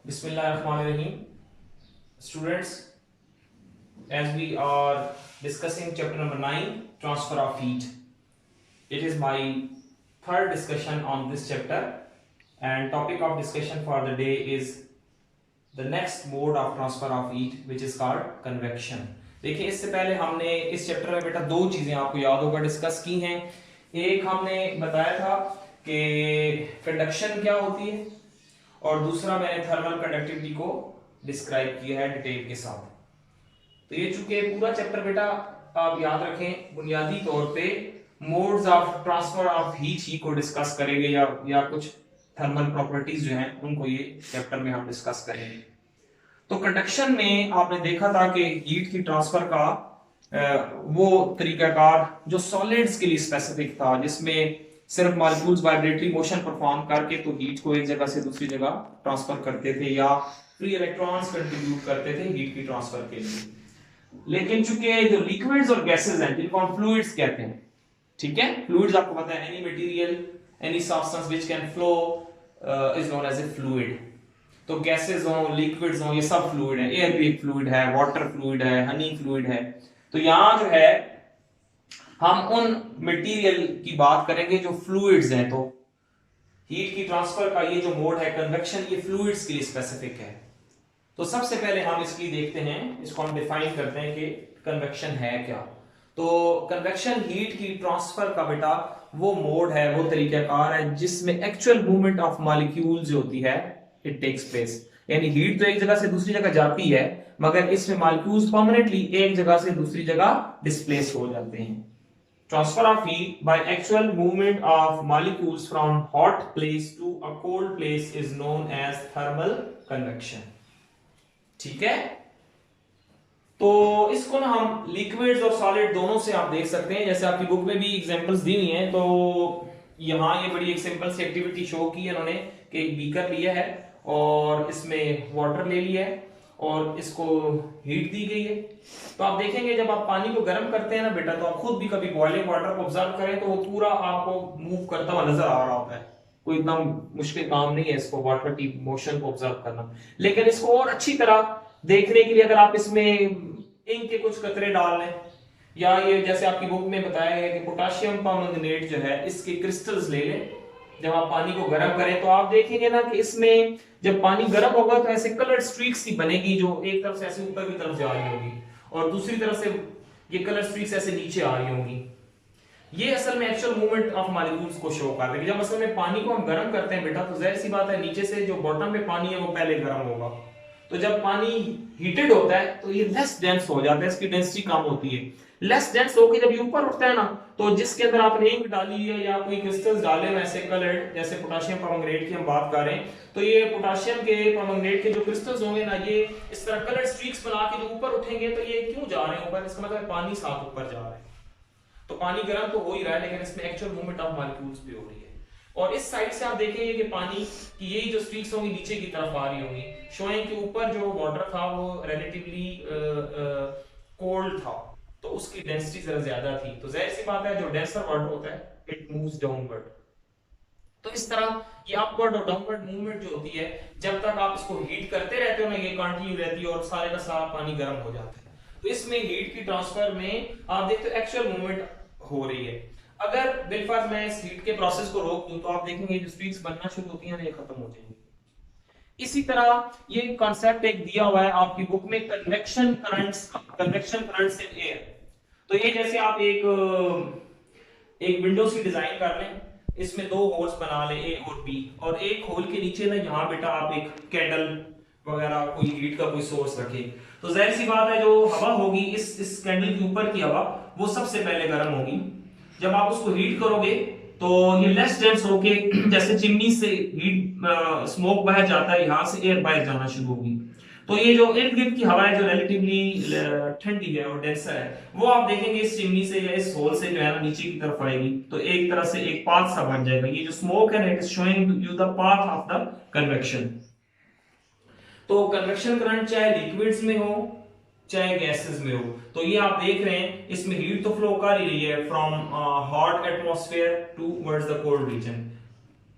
Bismillahirrahmanirrahim. Students, as we are discussing chapter number 9, transfer of heat. It is my third discussion on this chapter, and topic of discussion for the day is the next mode of transfer of heat, which is called convection. देखिए, इससे पहले हमने इस chapter में बेटा दो चीजें आपको याद होगा डिस्कस की हैं. एक हमने बताया था कि कंडक्शन क्या होती है, और दूसरा मैंने थर्मल कंडक्टिविटी को डिस्क्राइब किया है डिटेल के साथ. तो ये चूंकि पूरा चैप्टर बेटा आप याद रखें, बुनियादी तौर पे modes of transfer of heat ही को डिस्कस करेंगे या कुछ थर्मल प्रॉपर्टीज जो हैं उनको ये चैप्टर में हम डिस्कस करेंगे. तो कंडक्शन में आपने देखा था कि हीट की ट्रांसफर का वो तरीकाकार जो सॉलिड्स के लिए स्पेसिफिक था, जिसमें सिर्फ मॉलिक्यूल्स वाइब्रेटरी मोशन परफॉर्म करके तो हीट को एक जगह से दूसरी जगह ट्रांसफर करते थे या फ्री इलेक्ट्रॉन्स कंट्रीब्यूट करते थे हीट की ट्रांसफर के लिए. लेकिन चूंकि जो लिक्विड्स और गैसेस हैं जिनको हम फ्लूइड्स कहते हैं, ठीक है, फ्लूइड्स आपको पता है any material any substance which can flow is known as a fluid. तो गैसेस हो, लिक्विड्स हो, ये सब फ्लूइड है. एयर भी एक फ्लूइड है, वाटर फ्लूइड है, हनी फ्लूइड है. तो यहां जो है हम उन मटेरियल की बात करेंगे जो फ्लूइड्स हैं. तो हीट की ट्रांसफर का ये जो मोड है कन्वेक्शन, ये फ्लूइड्स के लिए स्पेसिफिक है. तो सबसे पहले हम इसकी देखते हैं, इसको हम डिफाइन करते हैं कि कन्वेक्शन है क्या. तो कन्वेक्शन हीट की ट्रांसफर का बेटा वो मोड है, वो तरीकाकार है जिसमें एक्चुअल मूवमेंट ऑफ मॉलिक्यूल जो होती है इट टेक्स प्लेस. यानी हीट तो एक जगह से दूसरी जगह जाती है, मगर इसमें मॉलिक्यूल्स परमानेंटली एक जगह से दूसरी जगह डिस्प्लेस हो जाते हैं. Transfer of heat by actual movement of molecules from hot place to a cold place is known as thermal convection. ठीक है, तो इसको ना हम लिक्विड्स और सॉलिड दोनों से आप देख सकते हैं. जैसे आपकी बुक में भी एग्जांपल्स दी हुई हैं. तो यहाँ ये बड़ी एक सिंपल सी एक्टिविटी शो की है इन्होंने कि एक बीकर लिया है और इसमें वाटर ले लिया है और इसको हीट दी गई है. तो आप देखेंगे जब आप पानी को गर्म करते हैं ना बेटा, तो आप खुद भी कभी बॉइलिंग वाटर को ऑब्जर्व करें तो वो पूरा आपको मूव करता हुआ नजर आ रहा होता है. कोई इतना मुश्किल काम नहीं है इसको वाटर की मोशन को ऑब्जर्व करना. लेकिन इसको और अच्छी तरह देखने के लिए अगर आप इसमें इंक के कुछ कतरे डाल लें, या ये जैसे आपकी बुक में बताया है कि पोटेशियम परमैंगनेट जो है इसके क्रिस्टल्स ले लें, जब आप पानी को गर्म करें तो आप देखेंगे ना कि इसमें जब पानी गर्म होगा तो ऐसे कलर्ड स्ट्रीक्स की बनेगी जो एक तरफ से ऐसे ऊपर की तरफ जा रही होगी और दूसरी तरफ से ये कलर स्ट्रीक्स ऐसे नीचे आ रही होंगी. ये असल में एक्चुअल मूवमेंट ऑफ मॉलिक्यूल्स को शो कर रही है. जब असल में पानी को हम गर्म करते हैं बेटा, तो जाहिर सी बात है नीचे से जो बॉटम में पानी है वो पहले गर्म होगा. तो जब पानी हीटेड होता है तो ये लेस डेंस हो जाता है, इसकी डेंसिटी कम होती है. लेस डेंस होके जब ये ऊपर उठता है ना, तो जिसके अंदर आपने इंक डाली है या कोई क्रिस्टल्स डाले हैं ऐसे कलर्ड, जैसे पोटेशियम परमैंगनेट की हम बात कर रहे हैं, तो ये पोटेशियम के परमैंगनेट के जो क्रिस्टल्स होंगे ना, ये इस तरह कलर्ड स्ट्रीक्स बना के जो ऊपर उठेंगे, तो ये क्यों जा रहे हैं ऊपर? इसका मतलब पानी साथ ऊपर जा रहा है. तो पानी गर्म तो हो ही रहा है, लेकिन इसमें एक्चुअल मूवमेंट ऑफ मॉलिक्यूल्स भी हो रही है. और इस साइड से आप देखेंगे कि पानी की यही जो स्ट्रीक्स होंगी नीचे की तरफ आ रही होंगी, शोइंग के ऊपर जो वाटर था वो रिलेटिवली कोल्ड था, तो उसकी डेंसिटी जरा ज्यादा थी. तो जाहिर सी बात है जो डेंसर वाटर होता है इट मूव्स डाउनवर्ड. तो इस तरह ये अपवर्ड और डाउनवर्ड मूवमेंट जो होती है, जब तक आप इसको हीट करते रहते हो ना, ये कंटिन्यू रहती है और सारे का सारा पानी गर्म हो जाता है. तो इसमें हीट की ट्रांसफर में आप देखते हो एक्चुअल मूवमेंट हो रही है. अगर बिलफर्ज मैं इस हीट के प्रोसेस को रोक दूं तो आप देखेंगे जो स्ट्रीक्स बनना शुरू होती हैं ये खत्म हो जाएंगी. इसी तरह ये कॉन्सेप्ट एक दिया हुआ है आपकी बुक में, कन्वेक्शन करंट्स इन एयर. तो ये जैसे आप एक विंडोज की डिजाइन कर लें, इसमें दो होल्स बना लें ए और बी, और एक होल के नीचे ना यहाँ बेटा आप एक कैंडल वगैरह कोई हीट का कोई सोर्स रखें. तो जाहिर सी बात है जो हवा होगी इस कैंडल के ऊपर की हवा वो सबसे पहले गर्म होगी. जब आप उसको हीट करोगे तो ये लेस डेंस होके जैसे चिमनी से हीट स्मोक बाहर जाता है, यहाँ से एयर बाहर जाना शुरू होगी. तो ये जो इर्द गिर्द की हवा है जो रिलेटिवली ठंडी है और डेंसर है, वो आप देखेंगे इस चिमनी से या इस होल से जो है ना नीचे की तरफ आएगी, तो एक तरह से एक पाथ सा बन जाएगा. ये जो स्मोक है it is showing you the path of the convection. तो कन्वेक्शन करंट चाहे लिक्विड्स में हो चाहे गैसेस में हो, तो ये आप देख रहे हैं इसमें हीट तो फ्लो कर ही रही है from hot atmosphere towards the cold region.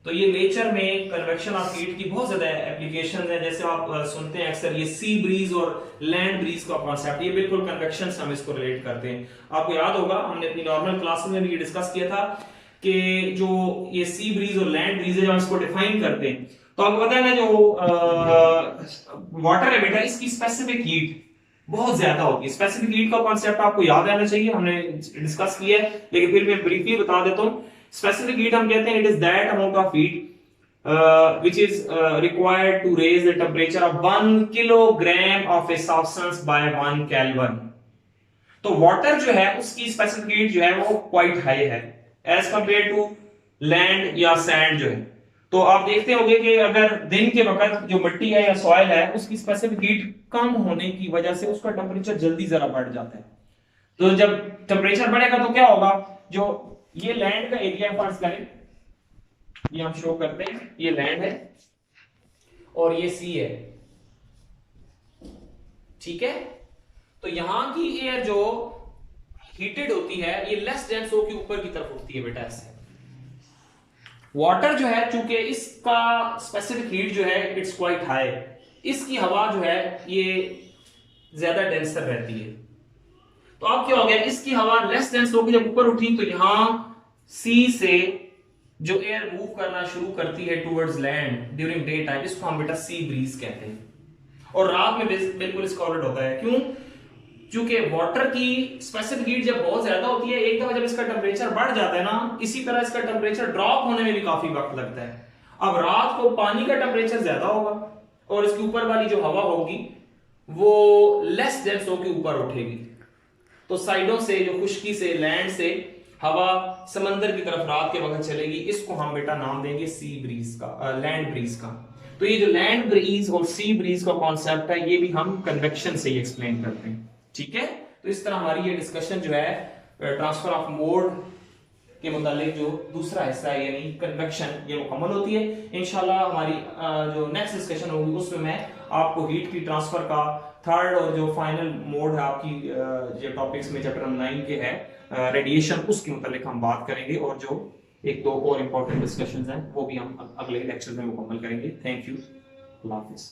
तो ये नेचर में कन्वेक्शन ऑफ हीट की बहुत ज्यादा एप्लीकेशन है। जैसे आप सुनते हैं अक्सर ये सी ब्रीज और लैंड ब्रीज का कॉन्सेप्ट, ये बिल्कुल कन्वेक्शन से हम इसको रिलेट करते हैं। आपको याद होगा हमने अपनी नॉर्मल क्लास में भी डिस्कस किया था कि जो ये सी ब्रीज और लैंड ब्रीज है, जब हम इसको डिफाइन करते हैं तो आपको पता है ना, जो वाटर है बेटा, इसकी स्पेसिफिक हीट बहुत ज्यादा होगी। स्पेसिफिक हीट का कॉन्सेप्ट आपको याद रहना चाहिए, हमने डिस्कस किया है, लेकिन फिर मैं ब्रीफली बता देता हूं। स्पेसिफिक हीट हम कहते हैं it is that amount of heat which is required to raise the temperature of 1 kilogram of a substance by 1 Kelvin। तो वाटर जो है उसकी स्पेसिफिक हीट जो है वो क्वाइट हाई है एज कंपेयर टू लैंड या सैंड जो है। तो आप देखते होंगे कि अगर दिन के वक्त जो मिट्टी है या सॉइल है उसकी स्पेसिफिक हीट कम होने की वजह से उसका टेम्परेचर जल्दी जरा बढ़ जाता है। तो जब टेम्परेचर बढ़ेगा तो क्या होगा, जो ये लैंड का एरिया फर्ज करें, ये हम शो करते हैं, ये लैंड है और ये सी है, ठीक है। तो यहां की एयर जो हीटेड होती है ये लेस डेंस हो के ऊपर की तरफ उठती है बेटा ऐसे। वाटर जो है चूंकि इसका स्पेसिफिक हीट जो है इट्स क्वाइट हाई, इसकी हवा जो है ये ज्यादा डेंसर रहती है। तो अब क्या हो गया, इसकी हवा लेस डेंस होकर जब ऊपर उठी तो यहां सी से जो एयर मूव करना शुरू करती है towards land during day time, इसको हम बेटा सी ब्रीज कहते हैं। और रात में बिल्कुल इसका उलट होता है। क्यों? क्योंकि वाटर की स्पेसिफिक हीट जब बहुत ज्यादा होती है, एक दफा जब इसका टेम्परेचर बढ़ जाता है ना, इसी तरह इसका टेम्परेचर ड्रॉप होने में भी काफी वक्त लगता है। अब रात को पानी का टेम्परेचर ज्यादा होगा और इसके ऊपर वाली जो हवा होगी वो लेस डेंस होकर ऊपर उठेगी। तो साइडों से जो खुश्की से लैंड से हवा समंदर की तरफ रात के वक्त चलेगी, इसको हम बेटा नाम देंगे सी ब्रीज का, लैंड ब्रीज का। तो ये जो लैंड ब्रीज और सी ब्रीज का कॉन्सेप्ट है ये भी हम कन्वेक्शन से ही एक्सप्लेन करते हैं, ठीक है। तो इस तरह हमारी ये डिस्कशन जो है ट्रांसफर ऑफ मोड के मुतालिक जो दूसरा हिस्सा है यानी कन्वेक्शन, ये मुकम्मल होती है। इंशाल्लाह हमारी जो नेक्स्ट डिस्कशन होगी उसमें मैं आपको हीट की ट्रांसफर का थर्ड और जो फाइनल मोड है आपकी जो टॉपिक्स में चैप्टर 9 के है रेडिएशन, उसके मुतालिक हम बात करेंगे। और जो एक दो और इम्पोर्टेंट डिस्कशंस हैं वो भी हम अगले लेक्चर में मुकम्मल करेंगे। थैंक यू, अल्लाह हाफिज़।